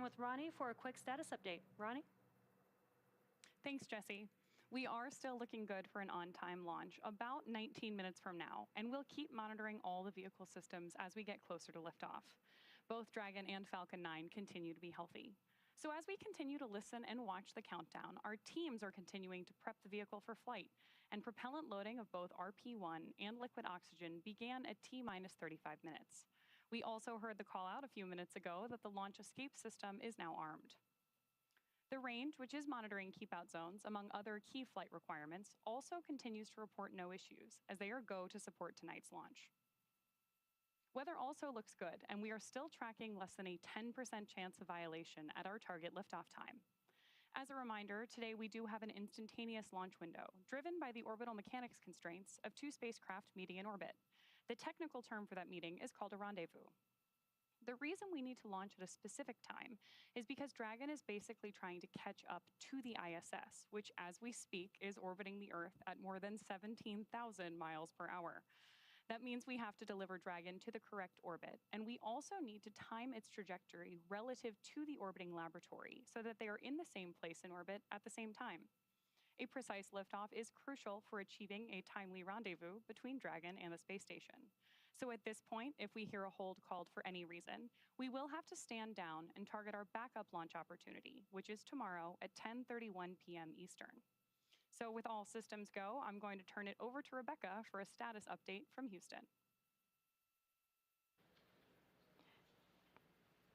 with Ronnie for a quick status update. Ronnie? Thanks, Jesse. We are still looking good for an on-time launch about 19 minutes from now, and we'll keep monitoring all the vehicle systems as we get closer to liftoff. Both Dragon and Falcon 9 continue to be healthy. So as we continue to listen and watch the countdown, our teams are continuing to prep the vehicle for flight, and propellant loading of both RP-1 and liquid oxygen began at T-minus 35 minutes. We also heard the call out a few minutes ago that the launch escape system is now armed. The range, which is monitoring keep-out zones, among other key flight requirements, also continues to report no issues, as they are go to support tonight's launch. Weather also looks good, and we are still tracking less than a 10% chance of violation at our target liftoff time. As a reminder, today we do have an instantaneous launch window, driven by the orbital mechanics constraints of two spacecraft meeting in orbit. The technical term for that meeting is called a rendezvous. The reason we need to launch at a specific time is because Dragon is basically trying to catch up to the ISS, which as we speak is orbiting the Earth at more than 17,000 miles per hour. That means we have to deliver Dragon to the correct orbit, and we also need to time its trajectory relative to the orbiting laboratory so that they are in the same place in orbit at the same time. A precise liftoff is crucial for achieving a timely rendezvous between Dragon and the space station. So at this point, if we hear a hold called for any reason, we will have to stand down and target our backup launch opportunity, which is tomorrow at 10:31 p.m. Eastern. So with all systems go, I'm going to turn it over to Rebecca for a status update from Houston.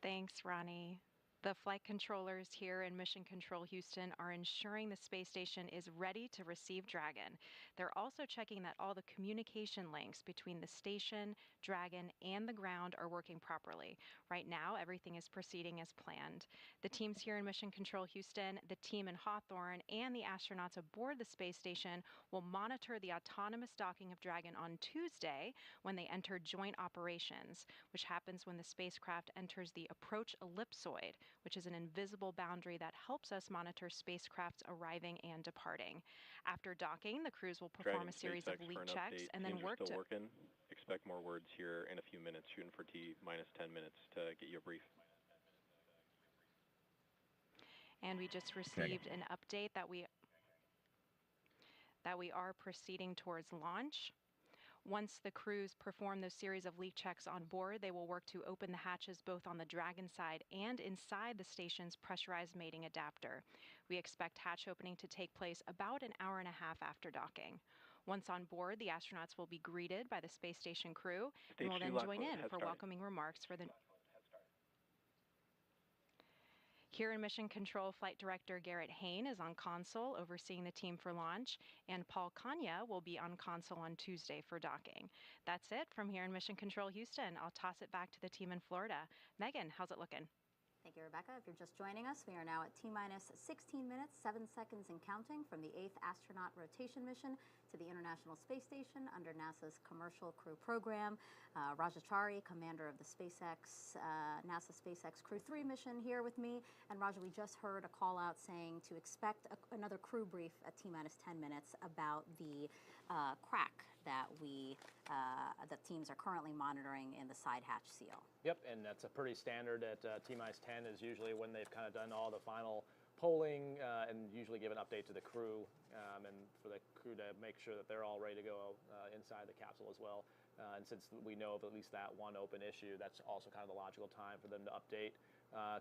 Thanks, Ronnie. The flight controllers here in Mission Control Houston are ensuring the space station is ready to receive Dragon. They're also checking that all the communication links between the station, Dragon, and the ground are working properly. Right now, everything is proceeding as planned. The teams here in Mission Control Houston, the team in Hawthorne, and the astronauts aboard the space station will monitor the autonomous docking of Dragon on Tuesday when they enter joint operations, which happens when the spacecraft enters the approach ellipsoid, which is an invisible boundary that helps us monitor spacecrafts arriving and departing. After docking, the crews will perform a series of leak checks and then work to... working. Expect more words here in a few minutes, shooting for T-minus 10 minutes to get you a brief. And we just received an update that we are proceeding towards launch. Once the crews perform those series of leak checks on board, they will work to open the hatches both on the Dragon side and inside the station's pressurized mating adapter. We expect hatch opening to take place about an hour and a half after docking. Once on board, the astronauts will be greeted by the space station crew and will then join in for welcoming remarks for the... Here in Mission Control, Flight Director Garrett Hain is on console overseeing the team for launch, and Paul Kanya will be on console on Tuesday for docking. That's it from here in Mission Control Houston. I'll toss it back to the team in Florida. Megan, how's it looking? Thank you, Rebecca. If you're just joining us, we are now at T-minus 16 minutes, 7 seconds and counting from the 8th astronaut rotation mission to the International Space Station under NASA's Commercial Crew Program. Rajachari, commander of the NASA SpaceX Crew 3 mission, here with me. And Raja, we just heard a call out saying to expect another crew brief at T-minus 10 minutes about the crack that the teams are currently monitoring in the side hatch seal. Yep, and that's a pretty standard at T-minus 10 is usually when they've kind of done all the final polling and usually give an update to the crew and for the crew to make sure that they're all ready to go inside the capsule as well. And since we know of at least that one open issue, that's also kind of the logical time for them to update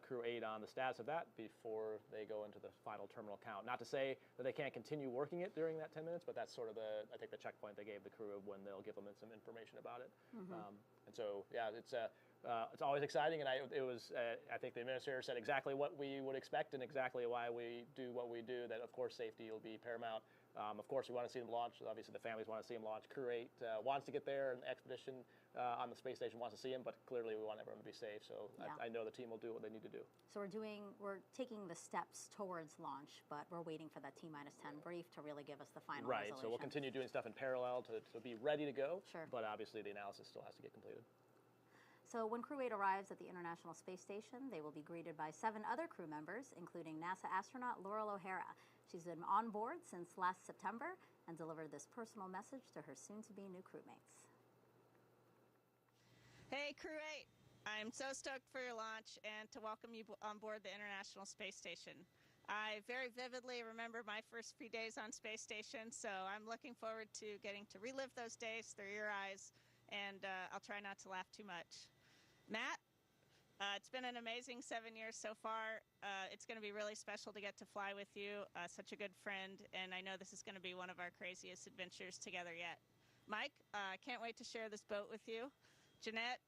Crew 8 on the status of that before they go into the final terminal count. Not to say that they can't continue working it during that 10 minutes, but that's sort of I think the checkpoint they gave the crew of when they'll give them some information about it. Mm-hmm. And so, yeah, it's always exciting, and I think the administrator said exactly what we would expect and exactly why we do what we do, that of course safety will be paramount. Of course we want to see them launch. Obviously the families want to see them launch. Crew 8 wants to get there, and the expedition on the space station wants to see them, but clearly we want everyone to be safe, so yeah. I know the team will do what they need to do. So we're taking the steps towards launch, but we're waiting for that T-minus 10 brief to really give us the final Right, resolution. So we'll continue doing stuff in parallel to be ready to go, sure. But obviously the analysis still has to get completed. So when Crew 8 arrives at the International Space Station, they will be greeted by 7 other crew members, including NASA astronaut Laurel O'Hara. She's been on board since last September and delivered this personal message to her soon-to-be new crewmates. Hey, Crew 8. I'm so stoked for your launch and to welcome you on board the International Space Station. I very vividly remember my first few days on Space Station, so I'm looking forward to getting to relive those days through your eyes, and I'll try not to laugh too much. Matt, it's been an amazing 7 years so far. It's going to be really special to get to fly with you, such a good friend, and I know this is going to be one of our craziest adventures together yet. Mike, can't wait to share this boat with you. Jeanette,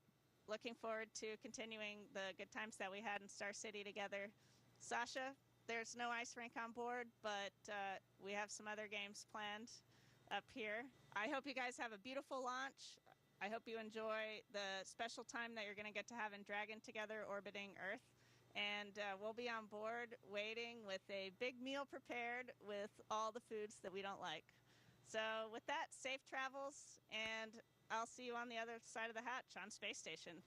looking forward to continuing the good times that we had in Star City together. Sasha, there's no ice rink on board, but we have some other games planned up here. I hope you guys have a beautiful launch. I hope you enjoy the special time that you're going to get to have in Dragon together orbiting Earth. And we'll be on board waiting with a big meal prepared with all the foods that we don't like. So with that, safe travels, and I'll see you on the other side of the hatch on Space Station.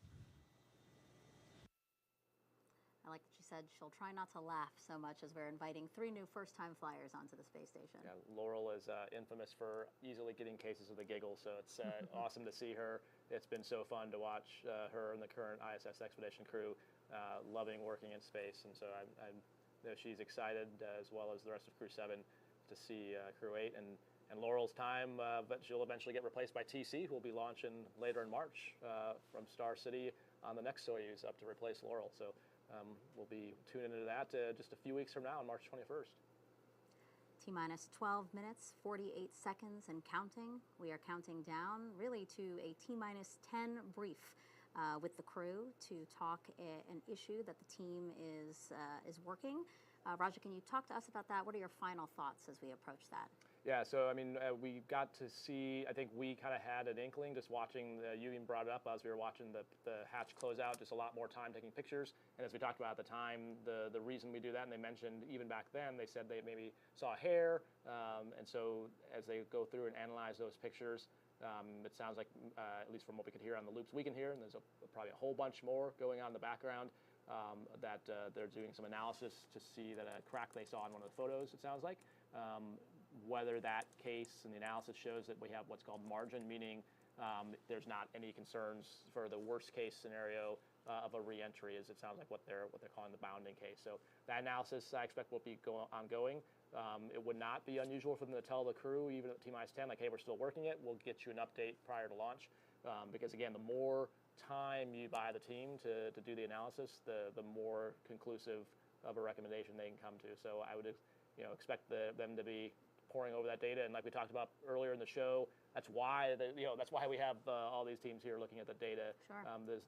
I like that she said she'll try not to laugh so much as we're inviting 3 new first-time flyers onto the space station. Yeah, Laurel is infamous for easily getting cases of the giggles, so it's awesome to see her. It's been so fun to watch her and the current ISS expedition crew loving working in space, and so I know she's excited as well as the rest of Crew 7 to see Crew 8 and Laurel's time, but she'll eventually get replaced by TC, who will be launching later in March from Star City on the next Soyuz up to replace Laurel. So. We'll be tuning into that just a few weeks from now on March 21st. T-minus 12 minutes, 48 seconds and counting. We are counting down really to a T-minus 10 brief with the crew to talk an issue that the team is working. Raja, can you talk to us about that? What are your final thoughts as we approach that? Yeah, so I mean, we got to see, I think we kind of had an inkling just watching, you even brought it up as we were watching the hatch close out, just a lot more time taking pictures. And as we talked about at the time, the reason we do that, and they mentioned even back then, they said they maybe saw hair. And so as they go through and analyze those pictures, it sounds like, at least from what we could hear on the loops we can hear, and there's probably a whole bunch more going on in the background, that they're doing some analysis to see that a crack they saw in one of the photos, it sounds like. Whether that case and the analysis shows that we have what's called margin, meaning there's not any concerns for the worst case scenario of a reentry, as it sounds like what they're calling the bounding case. So that analysis I expect will be ongoing. It would not be unusual for them to tell the crew, even at T-minus 10, like, hey, we're still working it. We'll get you an update prior to launch, because again, the more time you buy the team to do the analysis, the more conclusive of a recommendation they can come to. So I would expect them to be pouring over that data, and like we talked about earlier in the show, that's why we have all these teams here looking at the data. Sure.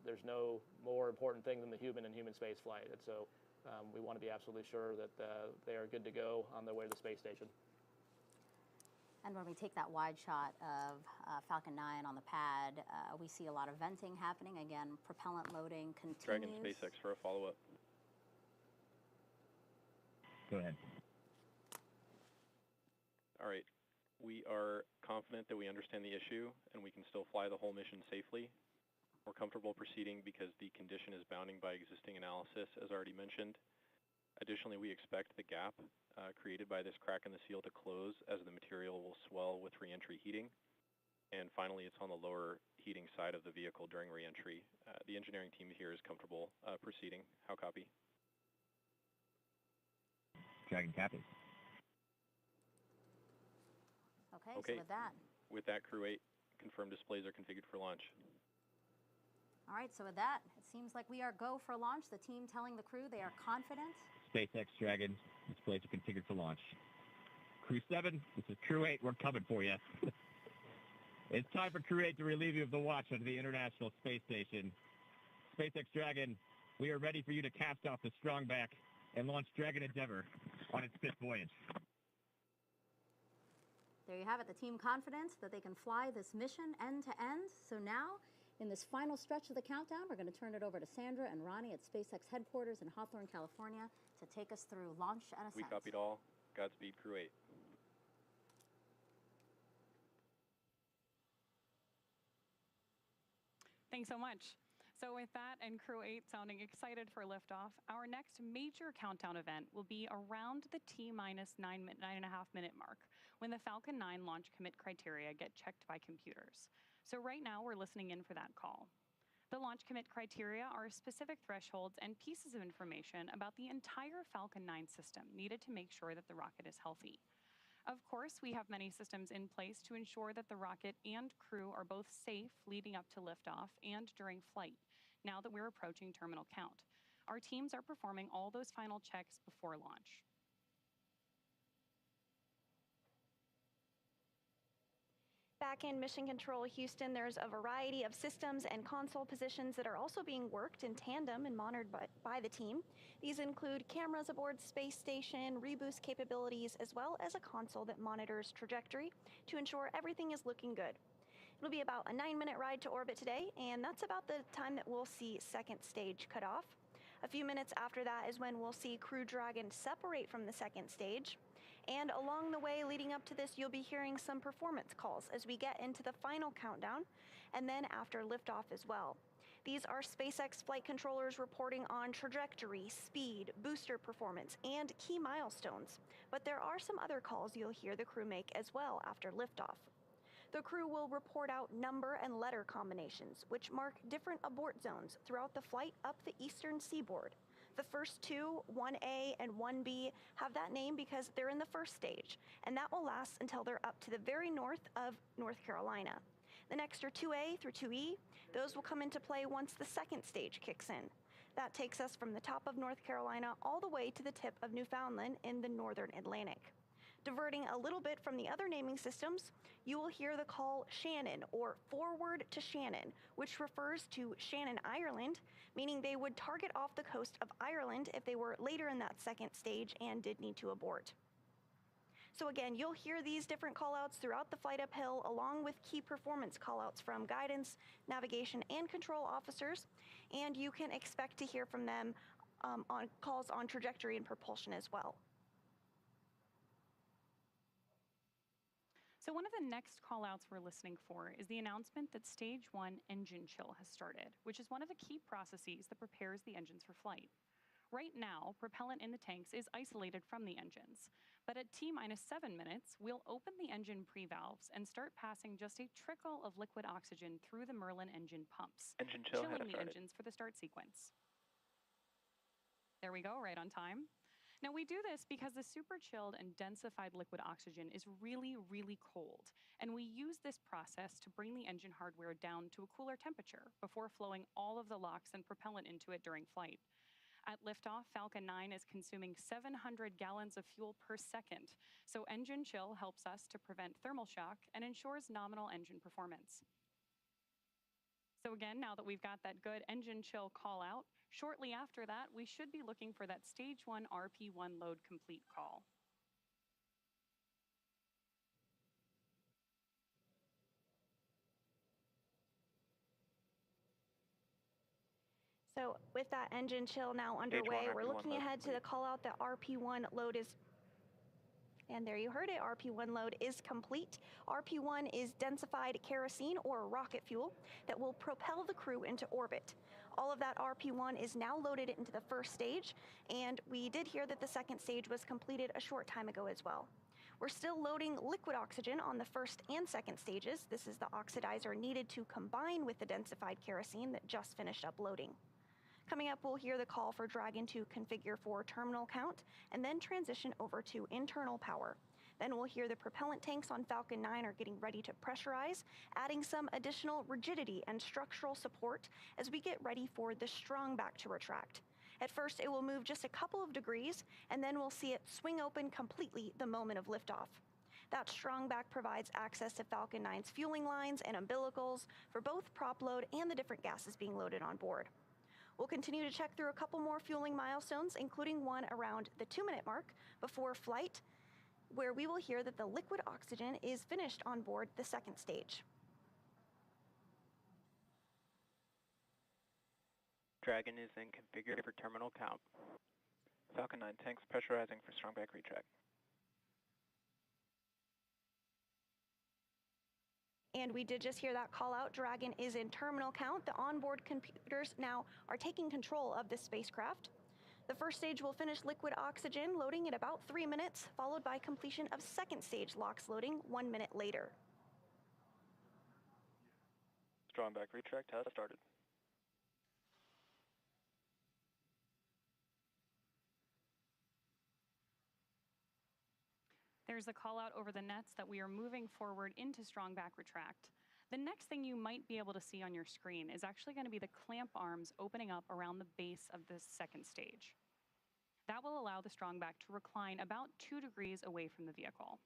There's no more important thing than the human and human space flight, and so we want to be absolutely sure that they are good to go on their way to the space station. And when we take that wide shot of Falcon 9 on the pad, we see a lot of venting happening. Again, propellant loading continues. Dragon SpaceX for a follow-up. Go ahead. All right. We are confident that we understand the issue and we can still fly the whole mission safely. We're comfortable proceeding because the condition is bounding by existing analysis, as already mentioned. Additionally, we expect the gap created by this crack in the seal to close as the material will swell with reentry heating. And finally, it's on the lower heating side of the vehicle during reentry. The engineering team here is comfortable proceeding. How copy? Dragon copy. Okay, so with that, Crew 8, confirmed displays are configured for launch. All right, so with that, it seems like we are go for launch. The team telling the crew they are confident. SpaceX Dragon, displays are configured for launch. Crew 7, this is Crew 8, we're coming for you. It's time for Crew 8 to relieve you of the watch onto the International Space Station. SpaceX Dragon, we are ready for you to cast off the strongback and launch Dragon Endeavour on its 5th voyage. There you have it, the team confident that they can fly this mission end to end. So now, in this final stretch of the countdown, we're going to turn it over to Sandra and Ronnie at SpaceX headquarters in Hawthorne, California, to take us through launch and ascent. We copied all. Godspeed, Crew 8. Thanks so much. So with that and Crew 8 sounding excited for liftoff, our next major countdown event will be around the T-minus 9.5 minute mark, when the Falcon 9 launch commit criteria get checked by computers. So right now we're listening in for that call. The launch commit criteria are specific thresholds and pieces of information about the entire Falcon 9 system needed to make sure that the rocket is healthy. Of course, we have many systems in place to ensure that the rocket and crew are both safe leading up to liftoff and during flight, now that we're approaching terminal count. Our teams are performing all those final checks before launch. Back in Mission Control Houston, there's a variety of systems and console positions that are also being worked in tandem and monitored by the team. These include cameras aboard space station, reboost capabilities, as well as a console that monitors trajectory to ensure everything is looking good. It'll be about a 9-minute ride to orbit today, and that's about the time that we'll see second stage cut off. A few minutes after that is when we'll see Crew Dragon separate from the second stage. And along the way leading up to this, you'll be hearing some performance calls as we get into the final countdown and then after liftoff as well. These are SpaceX flight controllers reporting on trajectory, speed, booster performance, and key milestones. But there are some other calls you'll hear the crew make as well after liftoff. The crew will report out number and letter combinations, which mark different abort zones throughout the flight up the eastern seaboard. The first two, 1A and 1B, have that name because they're in the first stage, and that will last until they're up to the very north of North Carolina. The next are 2A through 2E. Those will come into play once the second stage kicks in. That takes us from the top of North Carolina all the way to the tip of Newfoundland in the northern Atlantic. Diverting a little bit from the other naming systems, you will hear the call Shannon, or Forward to Shannon, which refers to Shannon, Ireland, meaning they would target off the coast of Ireland if they were later in that second stage and did need to abort. So again, you'll hear these different callouts throughout the flight uphill, along with key performance callouts from guidance, navigation, and control officers, and you can expect to hear from them on calls on trajectory and propulsion as well. So one of the next callouts we're listening for is the announcement that Stage 1 engine chill has started, which is one of the key processes that prepares the engines for flight. Right now, propellant in the tanks is isolated from the engines, but at T-minus 7 minutes, we'll open the engine pre-valves and start passing just a trickle of liquid oxygen through the Merlin engine pumps, Engine chill chilling has the started. engines for the start sequence. There we go, right on time. Now we do this because the super chilled and densified liquid oxygen is really, really cold, and we use this process to bring the engine hardware down to a cooler temperature before flowing all of the LOX and propellant into it during flight. At liftoff, Falcon 9 is consuming 700 gallons of fuel per second, so engine chill helps us to prevent thermal shock and ensures nominal engine performance. So again, now that we've got that good engine chill call out, shortly after that, we should be looking for that Stage 1 RP1 load complete call. So with that engine chill now underway, we're looking ahead to the call out that RP1 load is, and there you heard it, RP1 load is complete. RP1 is densified kerosene or rocket fuel that will propel the crew into orbit. All of that RP1 is now loaded into the first stage, and we did hear that the second stage was completed a short time ago as well. We're still loading liquid oxygen on the first and second stages. This is the oxidizer needed to combine with the densified kerosene that just finished up loading. Coming up, we'll hear the call for Dragon to configure for terminal count and then transition over to internal power. Then we'll hear the propellant tanks on Falcon 9 are getting ready to pressurize, adding some additional rigidity and structural support as we get ready for the strong back to retract. At first, it will move just a couple of degrees, and then we'll see it swing open completely the moment of liftoff. That strong back provides access to Falcon 9's fueling lines and umbilicals for both prop load and the different gases being loaded on board. We'll continue to check through a couple more fueling milestones, including one around the 2-minute mark before flight, where we will hear that the liquid oxygen is finished on board the second stage. Dragon is then configured for terminal count. Falcon 9 tanks pressurizing for strong back retract. And we did just hear that call out. Dragon is in terminal count. The onboard computers now are taking control of this spacecraft. The first stage will finish liquid oxygen loading in about 3 minutes, followed by completion of second stage LOX loading 1 minute later. Strong back retract has started. There's a call out over the nets that we are moving forward into strong back retract. The next thing you might be able to see on your screen is actually going to be the clamp arms opening up around the base of this second stage. That will allow the strong back to recline about 2 degrees away from the vehicle.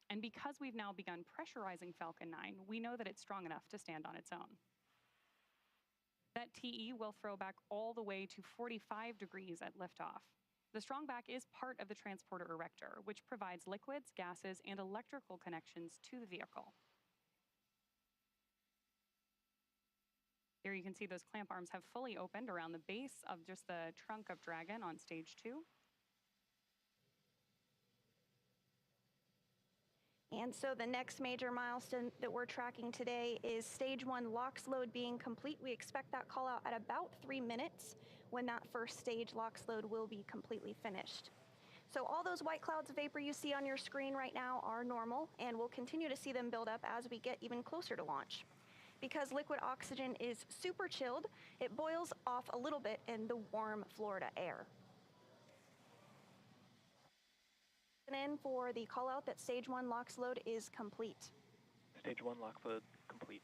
And because we've now begun pressurizing Falcon 9, we know that it's strong enough to stand on its own. That TE will throw back all the way to 45 degrees at liftoff. The strong back is part of the transporter erector, which provides liquids, gases, and electrical connections to the vehicle. Here you can see those clamp arms have fully opened around the base of just the trunk of Dragon on stage 2. And so the next major milestone that we're tracking today is stage 1 LOX load being complete. We expect that call out at about 3 minutes when that first stage LOX load will be completely finished. So all those white clouds of vapor you see on your screen right now are normal, and we'll continue to see them build up as we get even closer to launch. Because liquid oxygen is super chilled, it boils off a little bit in the warm Florida air. In for the call out that stage 1 LOX load is complete. Stage 1 LOX load complete.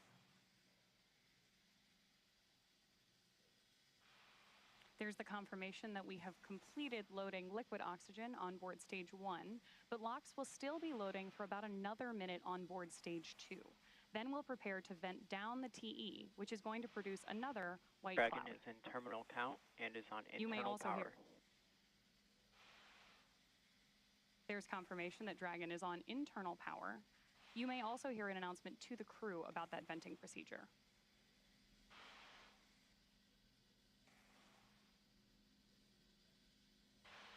There's the confirmation that we have completed loading liquid oxygen on board stage 1, but LOX will still be loading for about another minute on board stage 2. Then we'll prepare to vent down the TE, which is going to produce another white Dragon cloud. is in terminal count and is on You may internal also power. hear. There's confirmation that Dragon is on internal power. You may also hear an announcement to the crew about that venting procedure.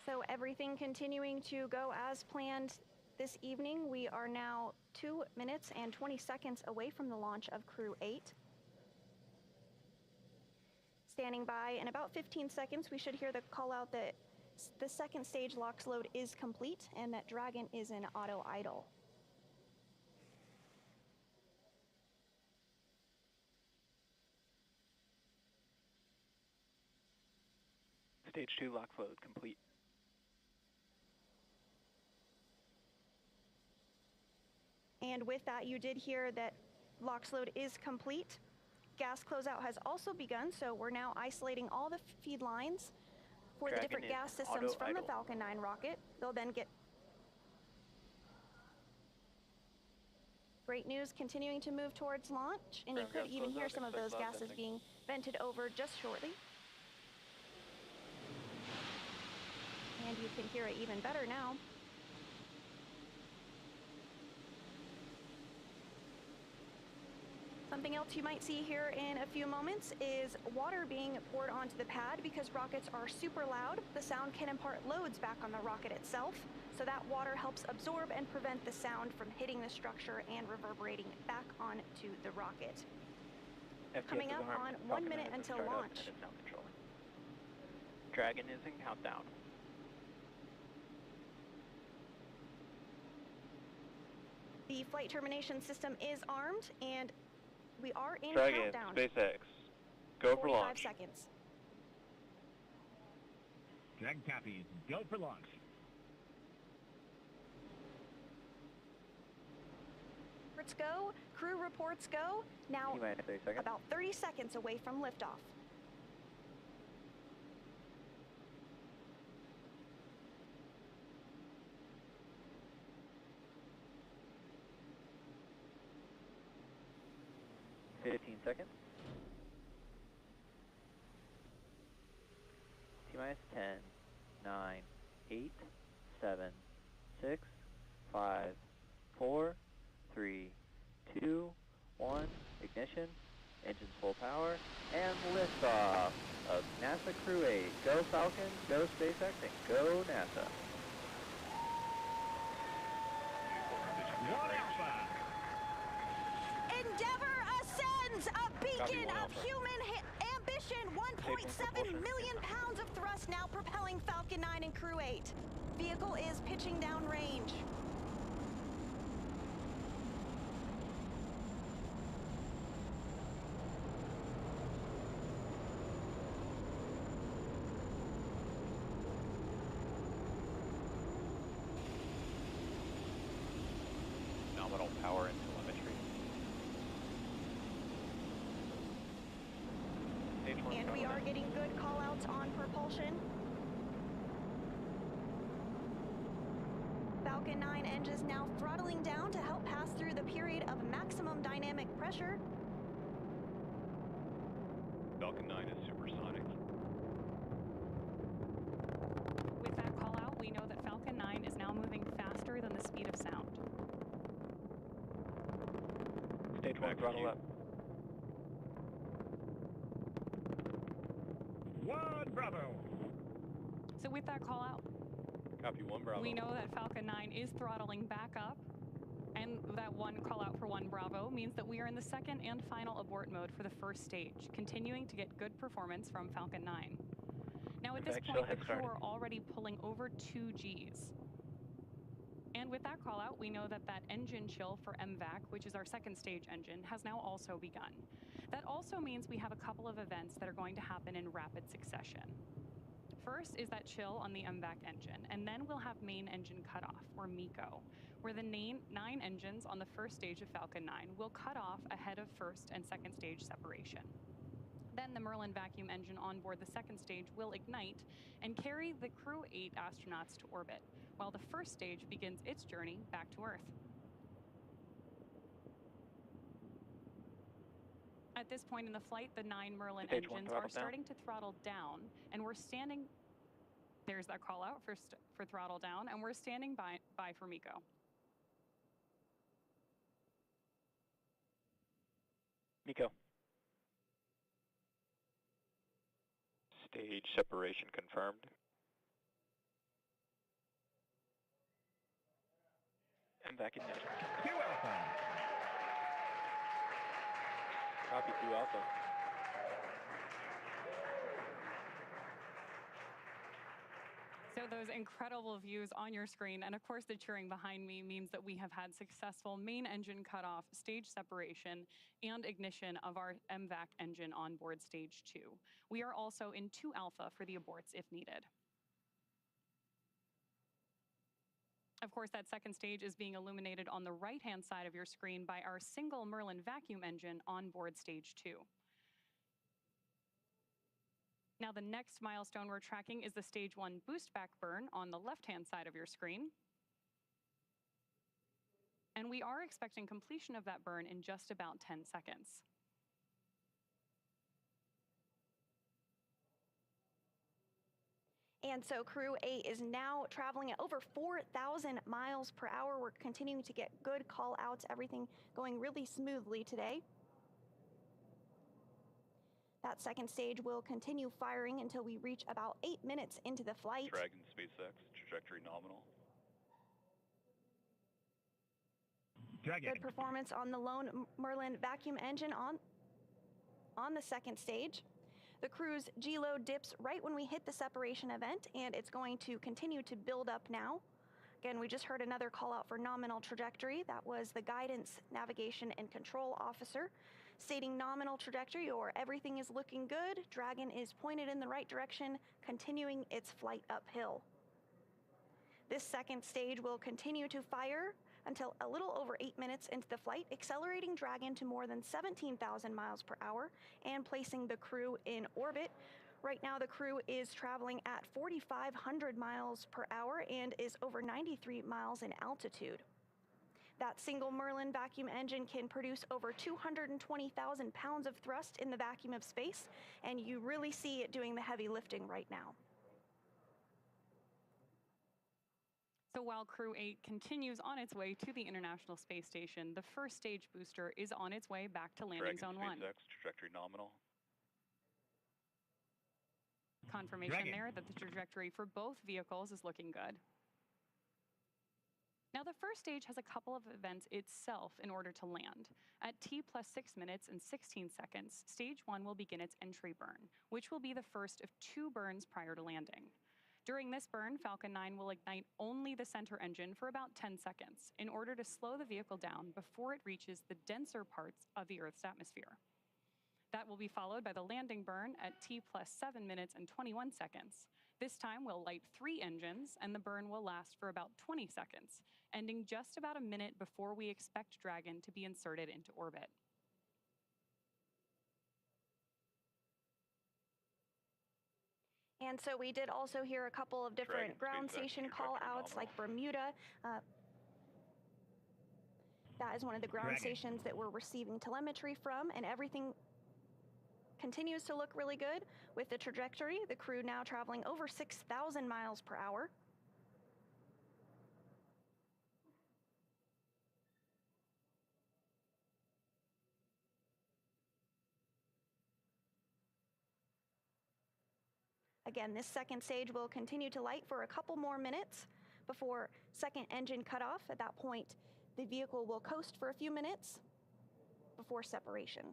So everything continuing to go as planned this evening. We are now 2 minutes and 20 seconds away from the launch of Crew 8. Standing by in about 15 seconds, we should hear the call out that the second stage LOX load is complete and that Dragon is in auto idle. Stage 2 LOX load complete. And with that, you did hear that LOX load is complete. Gas closeout has also begun, so we're now isolating all the feed lines for the different gas systems from the Falcon 9 rocket. They'll then get great news, continuing to move towards launch, and you could even hear some of those gases being vented over just shortly. And you can hear it even better now. Something else you might see here in a few moments is water being poured onto the pad. Because rockets are super loud, the sound can impart loads back on the rocket itself, so that water helps absorb and prevent the sound from hitting the structure and reverberating back onto the rocket. FTS Coming up on 1 minute until launch. Dragon is in countdown. The flight termination system is armed, and we are in Dragon, countdown. SpaceX, go for 45 launch. seconds. Dragon copies. Go for launch. Reports go. Crew reports go. Now T-minus 30 seconds. about 30 seconds away from liftoff. Seconds. T-minus 10, 9, 8, 7, 6, 5, 4, 3, 2, 1, ignition, engines full power, and liftoff of NASA Crew 8. Go Falcon, go SpaceX, and go NASA. One Alpha. Endeavour ascends, a beacon of human ambition. 1.7 million pounds of thrust now propelling Falcon 9 and Crew 8. Vehicle is pitching down range. final power and telemetry. Stage 1 And we are getting good call-outs on propulsion. Falcon 9 engines now throttling down to help pass through the period of maximum dynamic pressure. Falcon 9 is supersonic. With that call out, we know that Falcon 9 is now moving faster than the speed of sound. Stage 1 throttle up. 1 Bravo. So with that call out, Copy 1 Bravo. we know that Falcon 9 is throttling back up, and that one call out for 1 Bravo means that we are in the second and final abort mode for the first stage, continuing to get good performance from Falcon 9. Now at this Effect point, chill the has crew started. are already pulling over 2 Gs. And with that call out, we know that that engine chill for MVAC, which is our second stage engine, has now also begun. That also means we have a couple of events that are going to happen in rapid succession. First is that chill on the MVAC engine, and then we'll have main engine cutoff, or MECO, where the 9 engines on the first stage of Falcon 9 will cut off ahead of first and second stage separation. Then the Merlin vacuum engine on board the second stage will ignite and carry the Crew 8 astronauts to orbit, while the first stage begins its journey back to Earth. At this point in the flight, the 9 Merlin Stage 1 engines throttle are down. starting to throttle down, and we're standing. There's that call out for throttle down, and we're standing by for MECO. MECO. Stage separation confirmed. MVAC ignition. 2 Alpha. Copy 2 Alpha. So those incredible views on your screen, and of course the cheering behind me, means that we have had successful main engine cutoff, stage separation, and ignition of our MVAC engine on board stage 2. We are also in 2 Alpha for the aborts if needed. Of course, that second stage is being illuminated on the right-hand side of your screen by our single Merlin vacuum engine on board stage 2. Now, the next milestone we're tracking is the stage 1 boost back burn on the left-hand side of your screen. And we are expecting completion of that burn in just about 10 seconds. And so Crew 8 is now traveling at over 4,000 miles per hour. We're continuing to get good call outs, everything going really smoothly today. That second stage will continue firing until we reach about 8 minutes into the flight. Dragon SpaceX, trajectory nominal. Dragon. Good performance on the lone Merlin vacuum engine on the second stage. The crew's G-load dips right when we hit the separation event, and it's going to continue to build up now. Again, we just heard another call out for nominal trajectory. That was the guidance, navigation, and control officer stating nominal trajectory, or everything is looking good. Dragon is pointed in the right direction, continuing its flight uphill. This second stage will continue to fire until a little over 8 minutes into the flight, accelerating Dragon to more than 17,000 miles per hour and placing the crew in orbit. Right now, the crew is traveling at 4,500 miles per hour and is over 93 miles in altitude. That single Merlin vacuum engine can produce over 220,000 pounds of thrust in the vacuum of space, and you really see it doing the heavy lifting right now. So while Crew 8 continues on its way to the International Space Station, the first stage booster is on its way back to landing Dragon zone 1. SpaceX, trajectory nominal. Confirmation Dragon. there that the trajectory for both vehicles is looking good. Now, the first stage has a couple of events itself in order to land. At T plus 6 minutes and 16 seconds, stage 1 will begin its entry burn, which will be the first of 2 burns prior to landing. During this burn, Falcon 9 will ignite only the center engine for about 10 seconds in order to slow the vehicle down before it reaches the denser parts of the Earth's atmosphere. That will be followed by the landing burn at T plus 7 minutes and 21 seconds. This time we'll light 3 engines, and the burn will last for about 20 seconds, ending just about a minute before we expect Dragon to be inserted into orbit. And so we did also hear a couple of different ground station call outs like Bermuda. That is one of the ground stations that we're receiving telemetry from, and everything continues to look really good with the trajectory. The crew now traveling over 6,000 miles per hour. Again, this second stage will continue to light for a couple more minutes before second engine cutoff. At that point, the vehicle will coast for a few minutes before separation.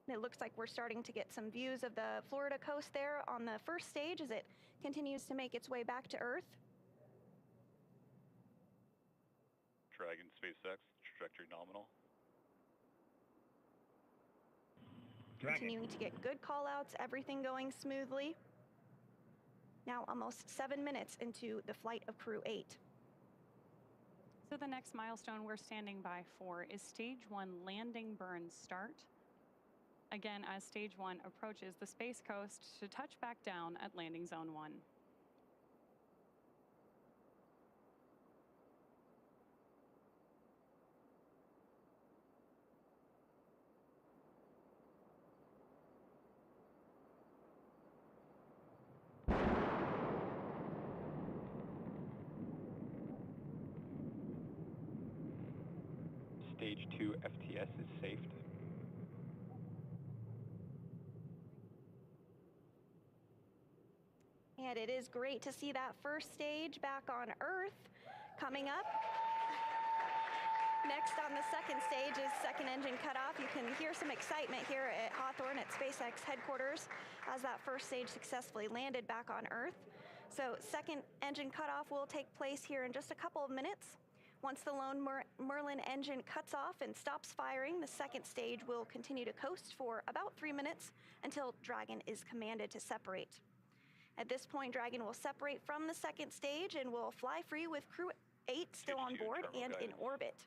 And it looks like we're starting to get some views of the Florida coast there on the first stage as it continues to make its way back to Earth. Dragon SpaceX, trajectory nominal. Continuing to get good call outs, everything going smoothly. Now almost 7 minutes into the flight of Crew 8. So the next milestone we're standing by for is Stage 1 landing burn start. Again, as Stage 1 approaches the Space Coast to touch back down at Landing Zone 1. Stage 2 FTS is safe. And it is great to see that first stage back on Earth coming up. Next on the second stage is second engine cutoff. You can hear some excitement here at Hawthorne at SpaceX headquarters as that first stage successfully landed back on Earth. So second engine cutoff will take place here in just a couple of minutes. Once the lone Merlin engine cuts off and stops firing, the second stage will continue to coast for about 3 minutes until Dragon is commanded to separate. At this point, Dragon will separate from the second stage and will fly free with Crew 8 still on board and in orbit.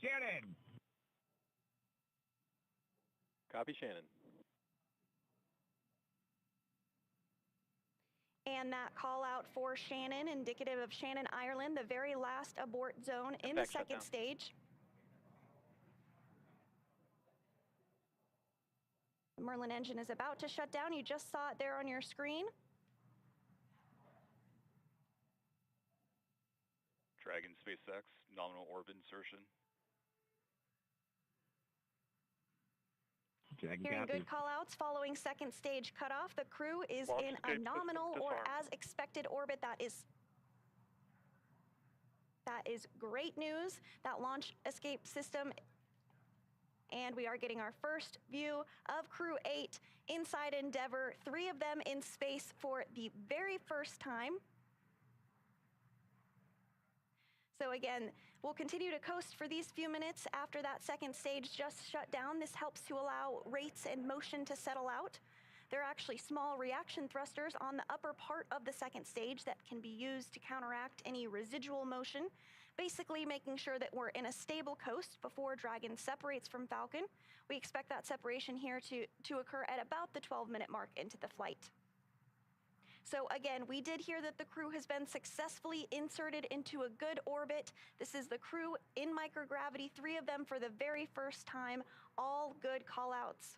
Shannon! Copy, Shannon. And that call out for Shannon, indicative of Shannon, Ireland, the very last abort zone in the second stage. The Merlin engine is about to shut down. You just saw it there on your screen. Dragon SpaceX, nominal orbit insertion. Hearing good call outs following second stage cutoff. The crew is in a nominal or as expected orbit. That is great news. That launch escape system. And we are getting our first view of Crew 8 inside Endeavour, 3 of them in space for the very first time. So again, we'll continue to coast for these few minutes after that second stage just shut down. This helps to allow rates and motion to settle out. There are actually small reaction thrusters on the upper part of the second stage that can be used to counteract any residual motion, basically making sure that we're in a stable coast before Dragon separates from Falcon. We expect that separation here to occur at about the 12-minute mark into the flight. So again, we did hear that the crew has been successfully inserted into a good orbit. This is the crew in microgravity, 3 of them for the very first time, all good call outs.